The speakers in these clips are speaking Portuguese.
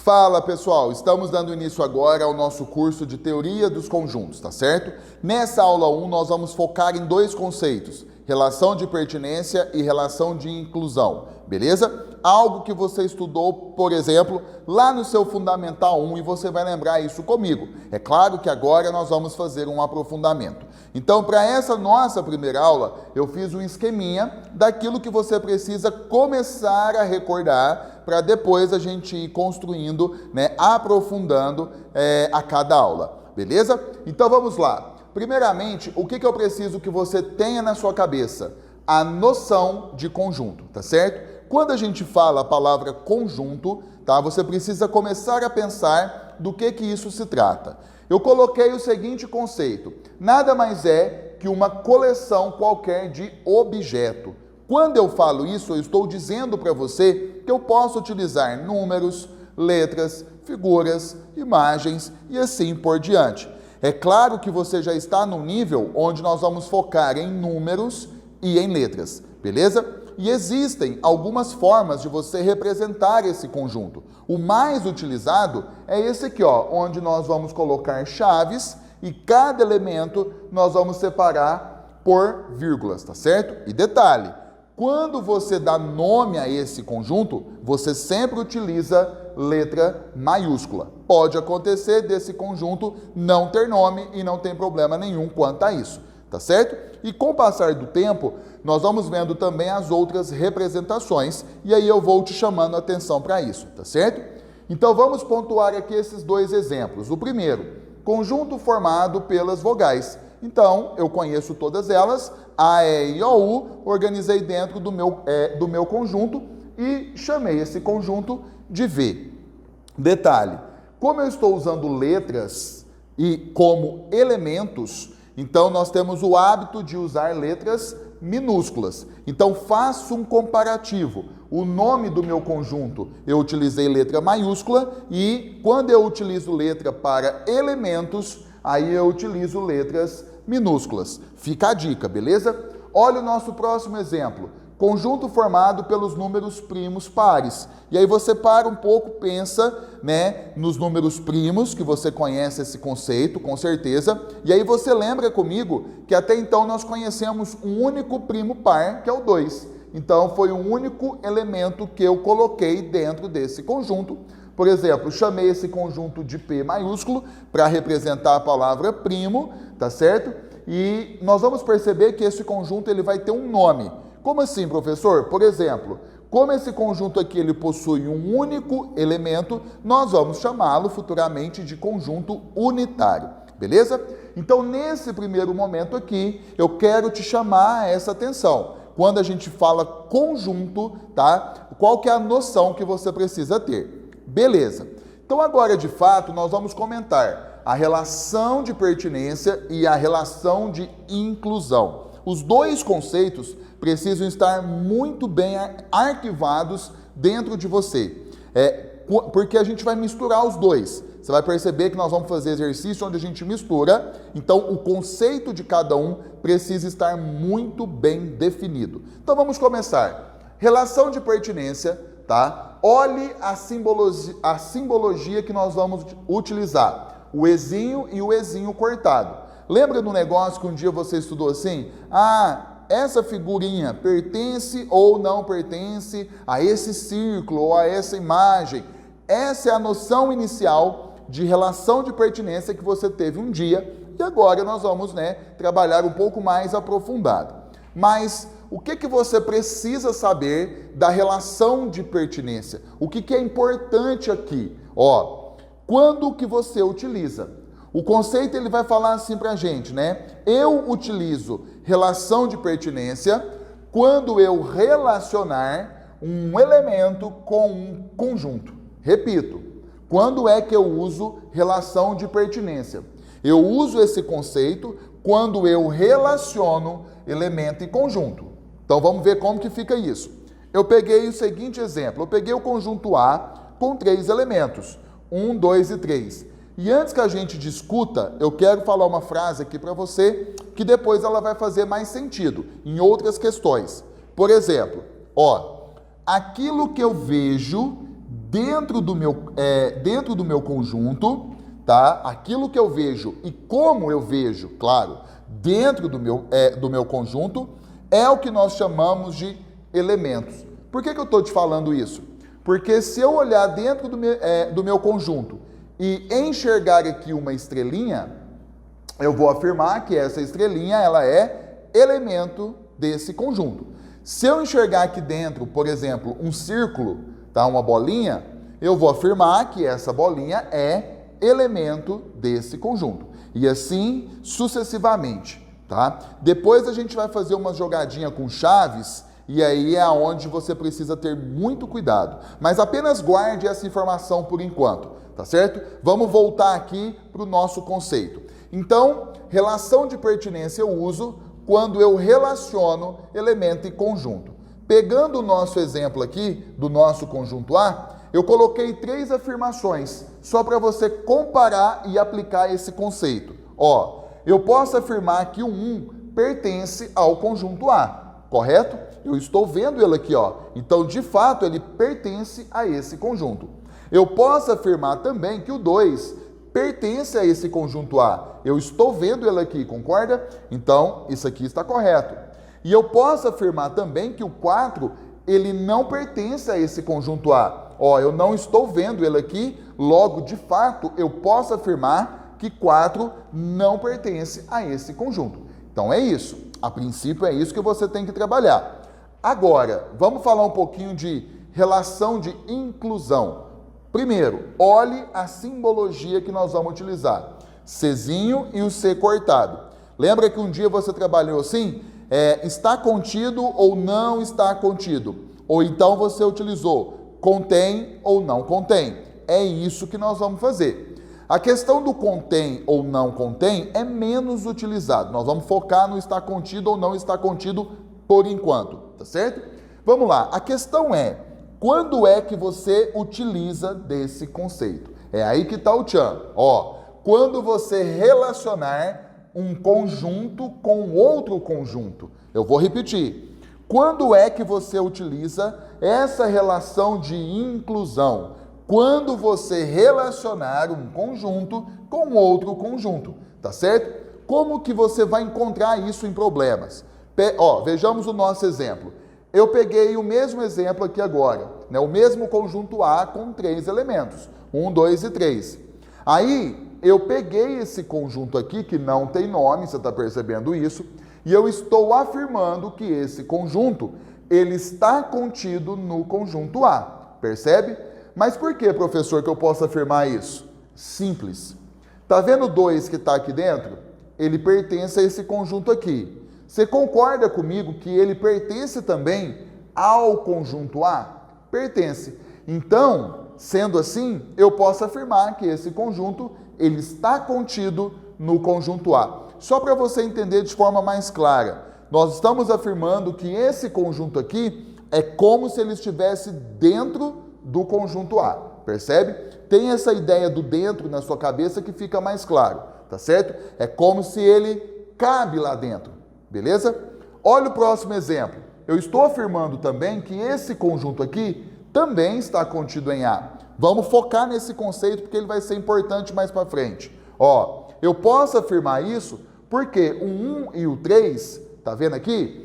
Fala pessoal, estamos dando início agora ao nosso curso de Teoria dos Conjuntos, tá certo? Nessa aula 1 nós vamos focar em dois conceitos, relação de pertinência e relação de inclusão, beleza? Algo que você estudou, por exemplo, lá no seu Fundamental 1 e você vai lembrar isso comigo. É claro que agora nós vamos fazer um aprofundamento. Então, para essa nossa primeira aula, eu fiz um esqueminha daquilo que você precisa começar a recordar para depois a gente ir construindo, aprofundando a cada aula, beleza? Então, vamos lá. Primeiramente, o que eu preciso que você tenha na sua cabeça? A noção de conjunto, tá certo? Quando a gente fala a palavra conjunto, tá? Você precisa começar a pensar do que isso se trata. Eu coloquei o seguinte conceito: nada mais é que uma coleção qualquer de objeto. Quando eu falo isso, eu estou dizendo para você que eu posso utilizar números, letras, figuras, imagens e assim por diante. É claro que você já está no nível onde nós vamos focar em números e em letras, beleza? E existem algumas formas de você representar esse conjunto. O mais utilizado é esse aqui, ó, onde nós vamos colocar chaves e cada elemento nós vamos separar por vírgulas, tá certo? E detalhe, quando você dá nome a esse conjunto, você sempre utiliza letra maiúscula. Pode acontecer desse conjunto não ter nome e não tem problema nenhum quanto a isso, tá certo? E com o passar do tempo, nós vamos vendo também as outras representações e aí eu vou te chamando a atenção para isso, tá certo? Então vamos pontuar aqui esses dois exemplos. O primeiro, conjunto formado pelas vogais. Então, eu conheço todas elas, A, E, I, O, U, organizei dentro do meu conjunto e chamei esse conjunto de V. Detalhe, como eu estou usando letras e como elementos, então nós temos o hábito de usar letras minúsculas. Então faço um comparativo. O nome do meu conjunto eu utilizei letra maiúscula e quando eu utilizo letra para elementos, aí eu utilizo letras minúsculas. Fica a dica, beleza? Olha o nosso próximo exemplo. Conjunto formado pelos números primos pares. E aí você para um pouco, pensa, nos números primos, que você conhece esse conceito, com certeza. E aí você lembra comigo que até então nós conhecemos um único primo par, que é o 2. Então foi um único elemento que eu coloquei dentro desse conjunto. Por exemplo, chamei esse conjunto de P maiúsculo para representar a palavra primo, tá certo? E nós vamos perceber que esse conjunto ele vai ter um nome. Como assim, professor? Por exemplo, como esse conjunto aqui ele possui um único elemento, nós vamos chamá-lo futuramente de conjunto unitário, beleza? Então, nesse primeiro momento aqui, eu quero te chamar a essa atenção. Quando a gente fala conjunto, tá? Qual que é a noção que você precisa ter? Beleza. Então, agora, de fato, nós vamos comentar a relação de pertinência e a relação de inclusão. Os dois conceitos precisam estar muito bem arquivados dentro de você, porque a gente vai misturar os dois. Você vai perceber que nós vamos fazer exercício onde a gente mistura, então o conceito de cada um precisa estar muito bem definido. Então vamos começar. Relação de pertinência, tá? Olhe a simbologia que nós vamos utilizar, o ezinho e o ezinho cortado. Lembra do negócio que um dia você estudou assim? Essa figurinha pertence ou não pertence a esse círculo ou a essa imagem. Essa é a noção inicial de relação de pertinência que você teve um dia e agora nós vamos trabalhar um pouco mais aprofundado. Mas o que você precisa saber da relação de pertinência? O que é importante aqui? Quando que você utiliza? O conceito ele vai falar assim para a gente, Eu utilizo relação de pertinência quando eu relacionar um elemento com um conjunto. Repito, quando é que eu uso relação de pertinência? Eu uso esse conceito quando eu relaciono elemento e conjunto. Então vamos ver como que fica isso. Eu peguei o seguinte exemplo, eu peguei o conjunto A com 3 elementos, 1, 2 e 3. E antes que a gente discuta, eu quero falar uma frase aqui para você, que depois ela vai fazer mais sentido em outras questões. Por exemplo, aquilo que eu vejo dentro do meu conjunto, tá? Aquilo que eu vejo e como eu vejo, claro, dentro do meu conjunto, é o que nós chamamos de elementos. Por que eu estou te falando isso? Porque se eu olhar dentro do meu conjunto e enxergar aqui uma estrelinha, eu vou afirmar que essa estrelinha ela é elemento desse conjunto. Se eu enxergar aqui dentro, por exemplo, um círculo, tá? Uma bolinha, eu vou afirmar que essa bolinha é elemento desse conjunto. E assim sucessivamente, tá? Depois a gente vai fazer uma jogadinha com chaves e aí é onde você precisa ter muito cuidado. Mas apenas guarde essa informação por enquanto, tá certo? Vamos voltar aqui para o nosso conceito. Então, relação de pertinência eu uso quando eu relaciono elemento e conjunto. Pegando o nosso exemplo aqui do nosso conjunto A, eu coloquei 3 afirmações, só para você comparar e aplicar esse conceito. Ó, eu posso afirmar que o 1 pertence ao conjunto A, correto? Eu estou vendo ele aqui, ó. Então, de fato, ele pertence a esse conjunto. Eu posso afirmar também que o 2 pertence a esse conjunto A. Eu estou vendo ele aqui, concorda? Então, isso aqui está correto. E eu posso afirmar também que o 4, ele não pertence a esse conjunto A. Ó, eu não estou vendo ele aqui, logo, de fato, eu posso afirmar que 4 não pertence a esse conjunto. Então, é isso. A princípio, é isso que você tem que trabalhar. Agora, vamos falar um pouquinho de relação de inclusão. Primeiro, olhe a simbologia que nós vamos utilizar. Czinho e o C cortado. Lembra que um dia você trabalhou assim? Está contido ou não está contido? Ou então você utilizou contém ou não contém. É isso que nós vamos fazer. A questão do contém ou não contém é menos utilizado. Nós vamos focar no está contido ou não está contido por enquanto, tá certo? Vamos lá. A questão é, quando é que você utiliza desse conceito? É aí que está o tchan. Ó, quando você relacionar um conjunto com outro conjunto. Eu vou repetir. Quando é que você utiliza essa relação de inclusão? Quando você relacionar um conjunto com outro conjunto, tá certo? Como que você vai encontrar isso em problemas? Vejamos o nosso exemplo. Eu peguei o mesmo exemplo aqui agora, né? O mesmo conjunto A com 3 elementos, 1, 2 e 3. Aí, eu peguei esse conjunto aqui, que não tem nome, você está percebendo isso, e eu estou afirmando que esse conjunto, ele está contido no conjunto A, percebe? Mas por que, professor, que eu posso afirmar isso? Simples. Tá vendo o 2 que está aqui dentro? Ele pertence a esse conjunto aqui. Você concorda comigo que ele pertence também ao conjunto A? Pertence. Então, sendo assim, eu posso afirmar que esse conjunto, ele está contido no conjunto A. Só para você entender de forma mais clara, nós estamos afirmando que esse conjunto aqui é como se ele estivesse dentro do conjunto A, percebe? Tem essa ideia do dentro na sua cabeça que fica mais claro, tá certo? É como se ele cabe lá dentro, beleza? Olha o próximo exemplo. Eu estou afirmando também que esse conjunto aqui também está contido em A. Vamos focar nesse conceito porque ele vai ser importante mais para frente. Ó, eu posso afirmar isso porque o 1 e o 3, tá vendo aqui?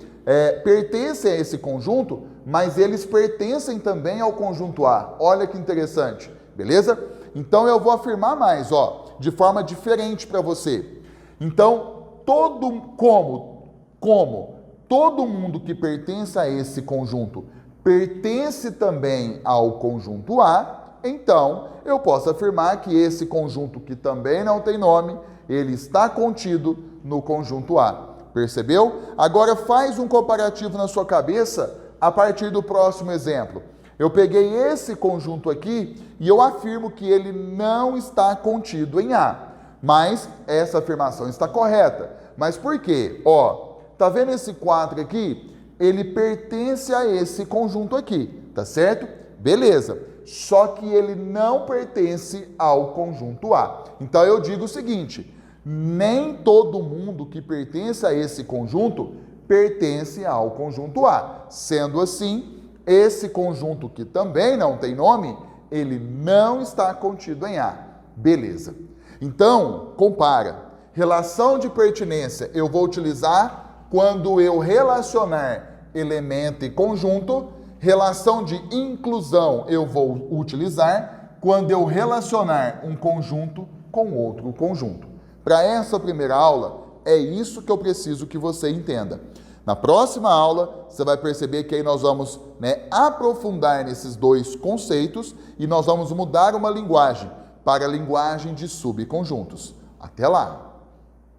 Pertencem a esse conjunto, mas eles pertencem também ao conjunto A. Olha que interessante, beleza? Então eu vou afirmar mais, ó, de forma diferente para você. Então, como todo mundo que pertence a esse conjunto pertence também ao conjunto A, então eu posso afirmar que esse conjunto que também não tem nome, ele está contido no conjunto A. Percebeu? Agora faz um comparativo na sua cabeça a partir do próximo exemplo. Eu peguei esse conjunto aqui e eu afirmo que ele não está contido em A. Mas essa afirmação está correta. Mas por quê? Ó, tá vendo esse 4 aqui? Ele pertence a esse conjunto aqui, tá certo? Beleza. Só que ele não pertence ao conjunto A. Então eu digo o seguinte: nem todo mundo que pertence a esse conjunto pertence ao conjunto A. Sendo assim, esse conjunto que também não tem nome, ele não está contido em A. Beleza. Então, compara. Relação de pertinência eu vou utilizar quando eu relacionar elemento e conjunto. Relação de inclusão eu vou utilizar quando eu relacionar um conjunto com outro conjunto. Para essa primeira aula, é isso que eu preciso que você entenda. Na próxima aula, você vai perceber que aí nós vamos aprofundar nesses dois conceitos e nós vamos mudar uma linguagem para a linguagem de subconjuntos. Até lá!